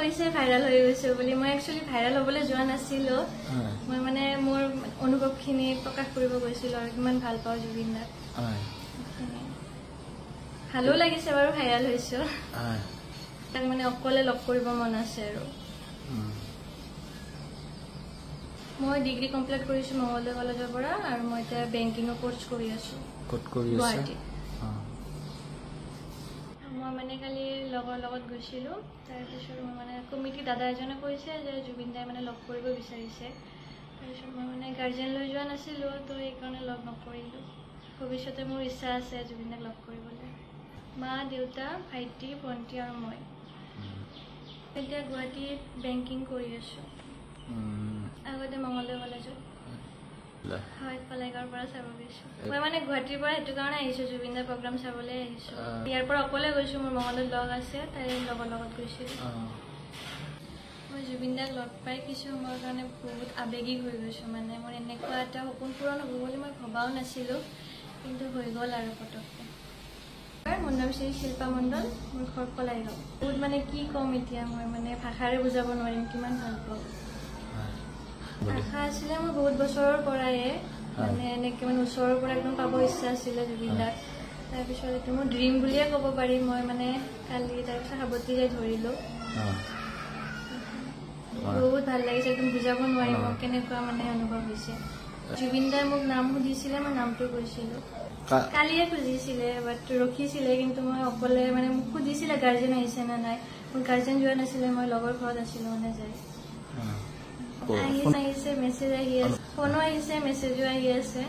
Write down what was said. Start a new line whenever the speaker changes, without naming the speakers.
কৈছে ভাইৰাল হৈ গৈছে বুলি মই একচুয়ালি ভাইৰাল হ'বলৈ যোৱা নাছিলো মই মানে মোৰ অনুভৱখিনি প্ৰকাশ কৰিব গৈছিলো আৰু কিমান ভাল পাওঁ জুবিন দাক ভালো লাগিছে বাৰু ভাইৰাল হৈছো তাক মানে অকলে লগ কৰিব মন আছে আৰু মই ডিগ্ৰী কমপ্লিট কৰিছো মঙ্গলদৈ কলেজৰ পৰা আৰু মই এতিয়া বেংকিংৰ কোৰ্স কৰি আছো
ক'ত কৰি আছা
মই মানে কালি লগৰ লগত গৈছিলো তাৰ পিছত মই মানে কমিটি দাদা এজনে কৈছে যে জুবিন দাই মানে লগ কৰিব বিচাৰিছে তাৰ পিছত মই মানে গাৰ্জেন লৈ যোৱা নাছিলো তো এই কাৰণে লগ নকৰিলো ভৱিষ্যতে মোৰ ইচ্ছা আছে জুবিন দাক লগ কৰিবলৈ মা দেউতা ভাইটি ভণ্টি আৰু মই এতিয়া গুৱাহাটীত বেংকিং কৰি আছো আগতে মঙ্গলদৈ কলেজত হয় কলেজৰ পৰা চাব গৈছো মই মানে গুৱাহাটীৰ পৰা সেইটো কাৰণে আহিছো জুবিন দাৰ প্ৰগ্ৰাম চাবলৈ আহিছো ইয়াৰ পৰা অকলে গৈছো মোৰ মঙ্গলদৈত লগ আছে তাই লগৰ লগত গৈছিলো মই জুবিন দাক লগ পাই কিছু সময়ৰ কাৰণে বহুত আবেগিক হৈ গৈছো মানে মোৰ এনেকুৱা এটা সপোন পূৰণ হ'ব বুলি মই ভবাও নাছিলো কিন্তু হৈ গ'ল আৰু পটককে মোৰ নাম শ্ৰী শিল্পা মণ্ডল মোৰ ঘৰ কলাইগাঁও বহুত মানে কি ক'ম এতিয়া মই মানে ভাষাৰে বুজাব নোৱাৰিম কিমান ভাল পাওঁ আশা আছিলে মোৰ বহুত বছৰৰ পৰাই মানে এনেকৈ মানে ওচৰৰ পৰা একদম পাব ইচ্ছা আছিলে জুবিন দাক তাৰপিছত এইটো মোৰ ড্ৰিম বুলিয়ে ক'ব পাৰি মই মানে কালি তাৰপিছত সাৱতি যাই ধৰিলোঁ বহুত ভাল লাগিছে একদম বুজাব নোৱাৰিম মোৰ কেনেকুৱা মানে অনুভৱ হৈছে জুবিন দাই মোক নাম সুধিছিলে মই নামটো কৈছিলোঁ কালিয়ে খুজিছিলে বাট ৰখিছিলে কিন্তু মই অকলে মানে মোক সুধিছিলে গাৰ্জেন আহিছে নে নাই মোৰ গাৰ্জেন যোৱা নাছিলে মই লগৰ ঘৰত আছিলোঁ মানে যাই আহিছে মেছেজ আহি আছে ফোনো আহিছে মেছেজো আহি আছে